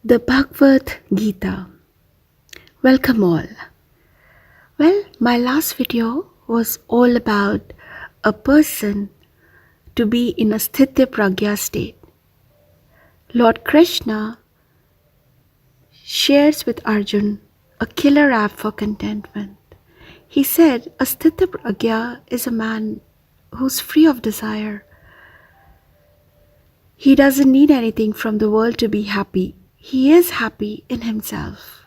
The Bhagavad Gita. Welcome all. Well, my last video was all about a person to be in a sthiti pragya state. Lord Krishna shares with Arjun a killer app for contentment. He said a sthiti pragya is a man who's free of desire. He doesn't need anything from the world to be happy. He is happy in himself.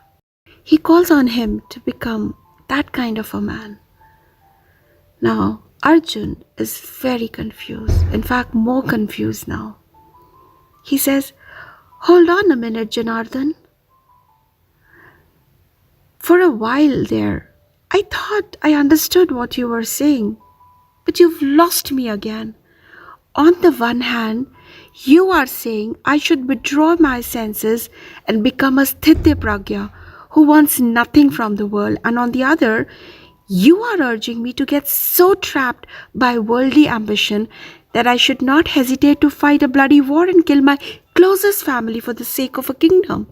He calls on him to become that kind of a man. Now, Arjun is very confused, in fact, more confused now. He says, "Hold on a minute, Janardhan. For a while there, I thought I understood what you were saying, but you've lost me again. On the one hand, you are saying I should withdraw my senses and become a sthiti pragya who wants nothing from the world, and on the other, you are urging me to get so trapped by worldly ambition that I should not hesitate to fight a bloody war and kill my closest family for the sake of a kingdom.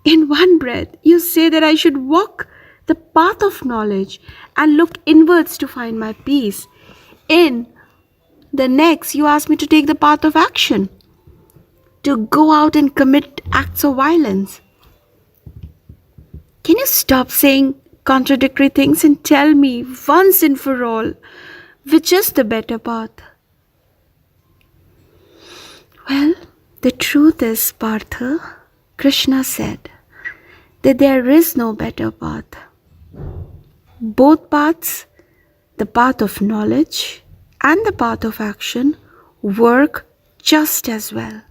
In one breath, you say that I should walk the path of knowledge and look inwards to find my peace. In the next, you ask me to take the path of action, to go out and commit acts of violence. Can you stop saying contradictory things and tell me once and for all which is the better path?" Well, the truth is, Partha, Krishna said that there is no better path. Both paths, the path of knowledge and the path of action, work just as well.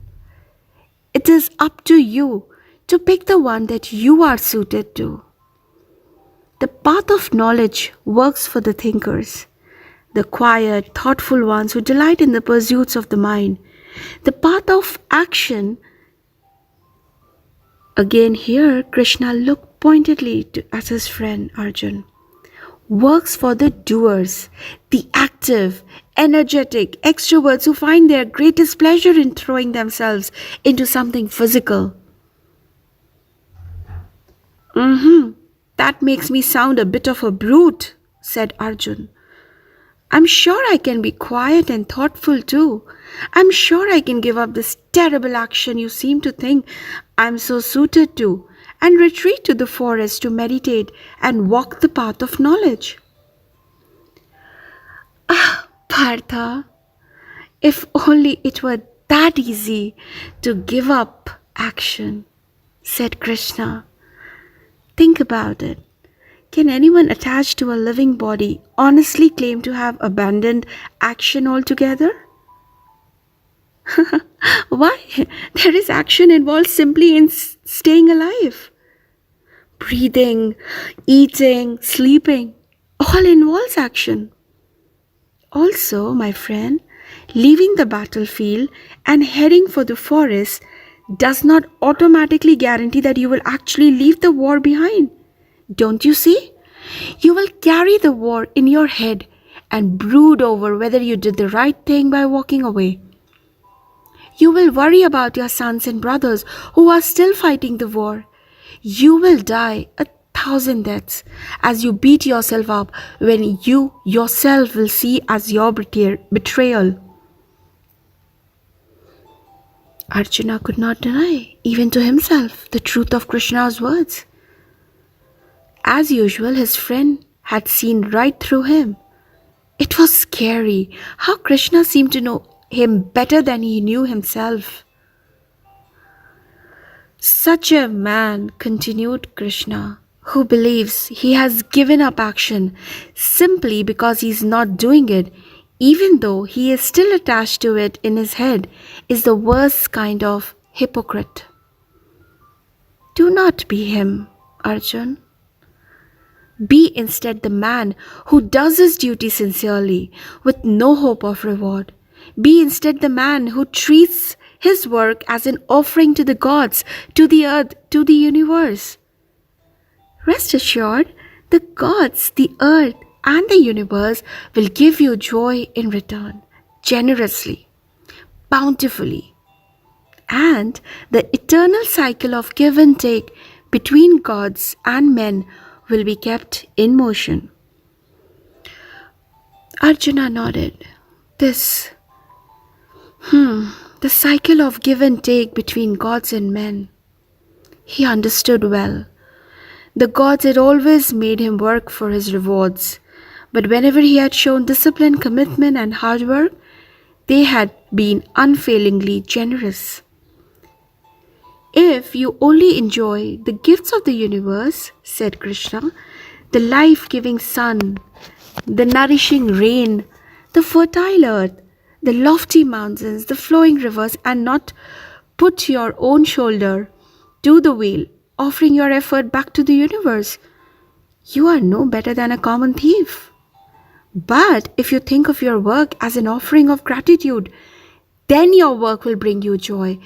It is up to you to pick the one that you are suited to. The path of knowledge works for the thinkers, the quiet, thoughtful ones who delight in the pursuits of the mind. The path of action, again here Krishna looked pointedly at his friend Arjun, works for the doers, the active, energetic extroverts who find their greatest pleasure in throwing themselves into something physical. That makes me sound a bit of a brute, said Arjun. I'm sure I can be quiet and thoughtful too. I'm sure I can give up this terrible action you seem to think I'm so suited to and retreat to the forest to meditate and walk the path of knowledge. Ah, Partha, if only it were that easy to give up action, said Krishna. Think about it. Can anyone attached to a living body honestly claim to have abandoned action altogether? Why? There is action involved simply in staying alive. Breathing, eating, sleeping, all involves action. Also, my friend, leaving the battlefield and heading for the forest does not automatically guarantee that you will actually leave the war behind. Don't you see? You will carry the war in your head and brood over whether you did the right thing by walking away. You will worry about your sons and brothers who are still fighting the war. You will die 1,000 deaths as you beat yourself up when you yourself will see as your betrayal. Arjuna could not deny, even to himself, the truth of Krishna's words. As usual, his friend had seen right through him. It was scary how Krishna seemed to know him better than he knew himself. Such a man, continued Krishna, who believes he has given up action simply because he is not doing it, even though he is still attached to it in his head, is the worst kind of hypocrite. Do not be him, Arjun. Be instead the man who does his duty sincerely, with no hope of reward. Be instead the man who treats his work as an offering to the gods, to the earth, to the universe. Rest assured, the gods, the earth, and the universe will give you joy in return, generously, bountifully. and the eternal cycle of give and take between gods and men will be kept in motion. Arjuna nodded. This, the cycle of give and take between gods and men. He understood well. The gods had always made him work for his rewards, but whenever he had shown discipline, commitment, and hard work, they had been unfailingly generous. If you only enjoy the gifts of the universe, said Krishna, the life giving sun, the nourishing rain, the fertile earth, the lofty mountains, the flowing rivers, and not put your own shoulder to the wheel, offering your effort back to the universe, you are no better than a common thief. But if you think of your work as an offering of gratitude, then your work will bring you joy.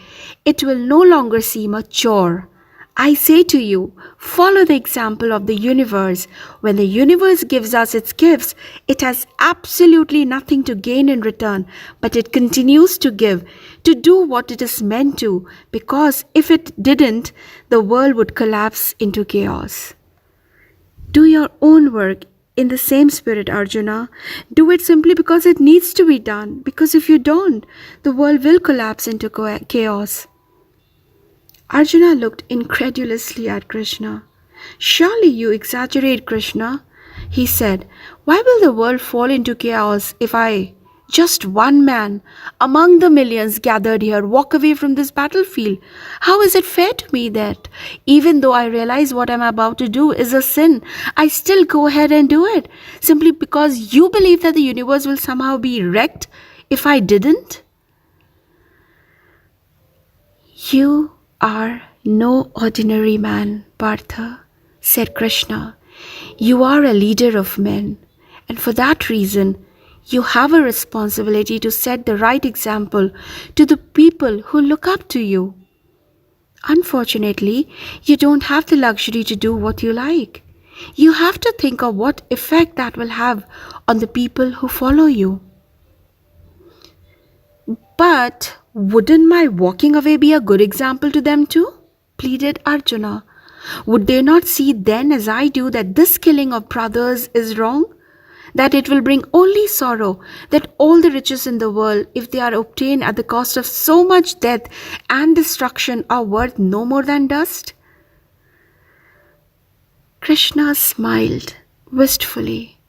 It will no longer seem a chore. I say to you, follow the example of the universe. When the universe gives us its gifts, it has absolutely nothing to gain in return, but it continues to give, to do what it is meant to, because if it didn't, the world would collapse into chaos. Do your own work in the same spirit, Arjuna. Do it simply because it needs to be done, because if you don't, the world will collapse into chaos. Arjuna looked incredulously at Krishna. Surely you exaggerate, Krishna, he said. Why will the world fall into chaos if I, just one man, among the millions gathered here, walk away from this battlefield? How is it fair to me that, even though I realize what I'm about to do is a sin, I still go ahead and do it, simply because you believe that the universe will somehow be wrecked if I didn't? You are no ordinary man, Partha, said Krishna. You are a leader of men, and for that reason, you have a responsibility to set the right example to the people who look up to you. Unfortunately, you don't have the luxury to do what you like. You have to think of what effect that will have on the people who follow you. But wouldn't my walking away be a good example to them too? Pleaded Arjuna. Would they not see then as I do that this killing of brothers is wrong? That it will bring only sorrow, that all the riches in the world, if they are obtained at the cost of so much death and destruction, are worth no more than dust? Krishna smiled wistfully.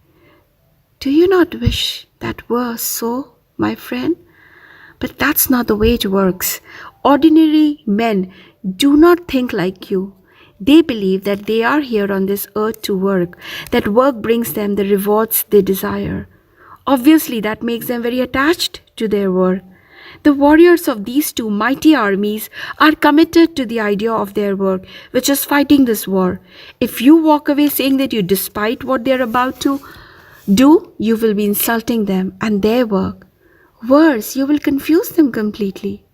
Do you not wish that were so, my friend? But that's not the way it works. Ordinary men do not think like you. They believe that they are here on this earth to work, that work brings them the rewards they desire. Obviously, that makes them very attached to their work. The warriors of these two mighty armies are committed to the idea of their work, which is fighting this war. If you walk away saying that you despise what they are about to do, you will be insulting them and their work. Worse, you will confuse them completely.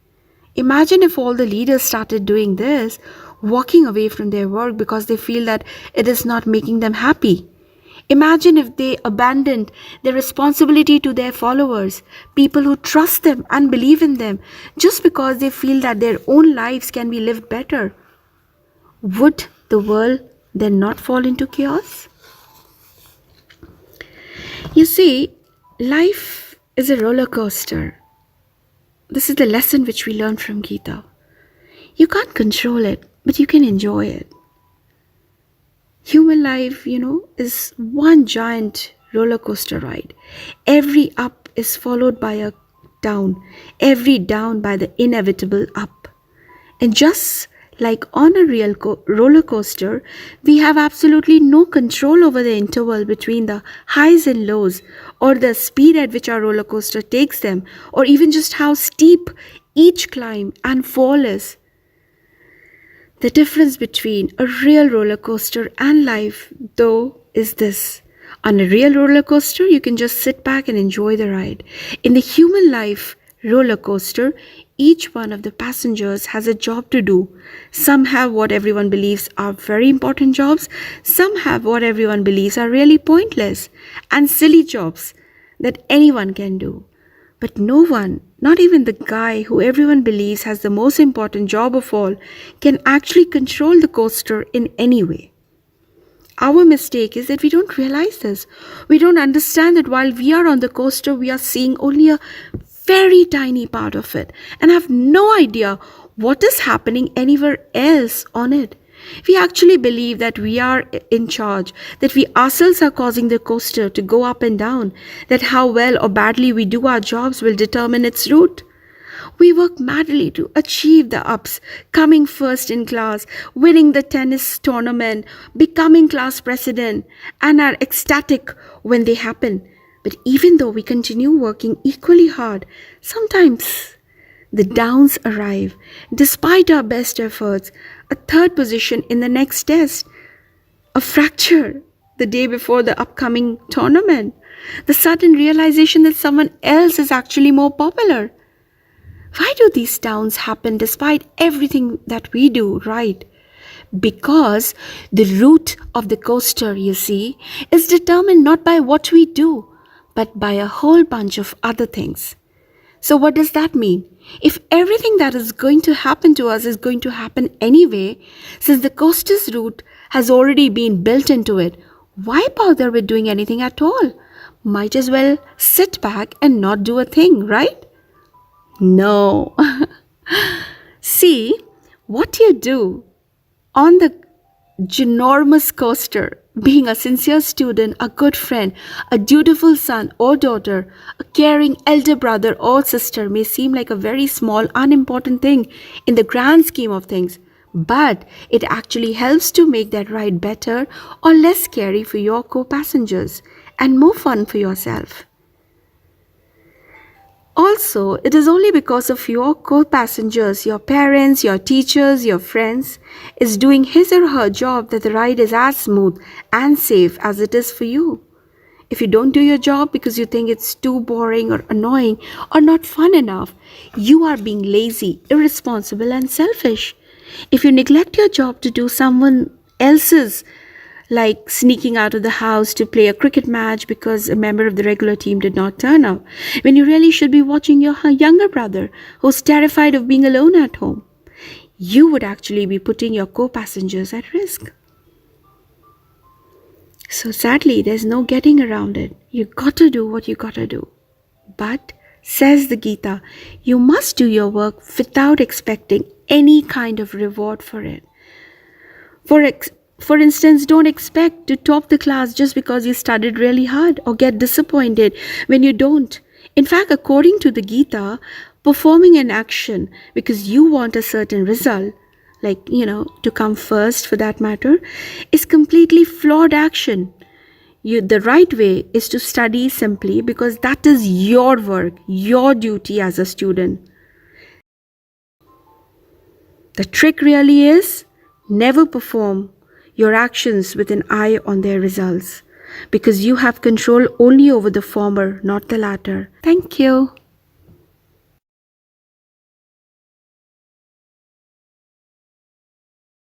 Imagine if all the leaders started doing this, walking away from their work because they feel that it is not making them happy. Imagine if they abandoned their responsibility to their followers, people who trust them and believe in them, just because they feel that their own lives can be lived better. Would the world then not fall into chaos? You see, life is a roller coaster. This is the lesson which we learn from Gita. You can't control it, but you can enjoy it. Human life, is one giant roller coaster ride. Every up is followed by a down, every down by the inevitable up. And just like on a real roller coaster, we have absolutely no control over the interval between the highs and lows, or the speed at which our roller coaster takes them, or even just how steep each climb and fall is. The difference between a real roller coaster and life, though, is this. On a real roller coaster, you can just sit back and enjoy the ride. In the human life roller coaster, each one of the passengers has a job to do. Some have what everyone believes are very important jobs. Some have what everyone believes are really pointless and silly jobs that anyone can do. But no one Not even the guy who everyone believes has the most important job of all can actually control the coaster in any way. Our mistake is that we don't realize this. We don't understand that while we are on the coaster, we are seeing only a very tiny part of it and have no idea what is happening anywhere else on it. We actually believe that we are in charge, that we ourselves are causing the coaster to go up and down, that how well or badly we do our jobs will determine its route. We work madly to achieve the ups, coming first in class, winning the tennis tournament, becoming class president, and are ecstatic when they happen. But even though we continue working equally hard, sometimes the downs arrive. Despite our best efforts, a third position in the next test, a fracture the day before the upcoming tournament, the sudden realization that someone else is actually more popular. Why do these downs happen despite everything that we do right? Because the route of the coaster, you see, is determined not by what we do, but by a whole bunch of other things. So, what does that mean? If everything that is going to happen to us is going to happen anyway, since the coaster's route has already been built into it, why bother with doing anything at all? Might as well sit back and not do a thing, right? No. See, what you do on the ginormous coaster, being a sincere student, a good friend, a dutiful son or daughter, a caring elder brother or sister may seem like a very small, unimportant thing in the grand scheme of things, but it actually helps to make that ride better or less scary for your co-passengers and more fun for yourself. Also, it is only because of your co-passengers, your parents, your teachers, your friends, is doing his or her job that the ride is as smooth and safe as it is for you. If you don't do your job because you think it's too boring or annoying or not fun enough, you are being lazy, irresponsible, and selfish. If you neglect your job to do someone else's, like sneaking out of the house to play a cricket match because a member of the regular team did not turn up, when you really should be watching your younger brother who's terrified of being alone at home, you would actually be putting your co-passengers at risk. So sadly, there's no getting around it. You gotta do what you gotta do. But, says the Gita, you must do your work without expecting any kind of reward for it. For instance, don't expect to top the class just because you studied really hard or get disappointed when you don't. In fact, according to the Gita, performing an action because you want a certain result, like, to come first for that matter, is completely flawed action. The right way is to study simply because that is your work, your duty as a student. The trick really is never perform your actions with an eye on their results, because you have control only over the former, not the latter. Thank you.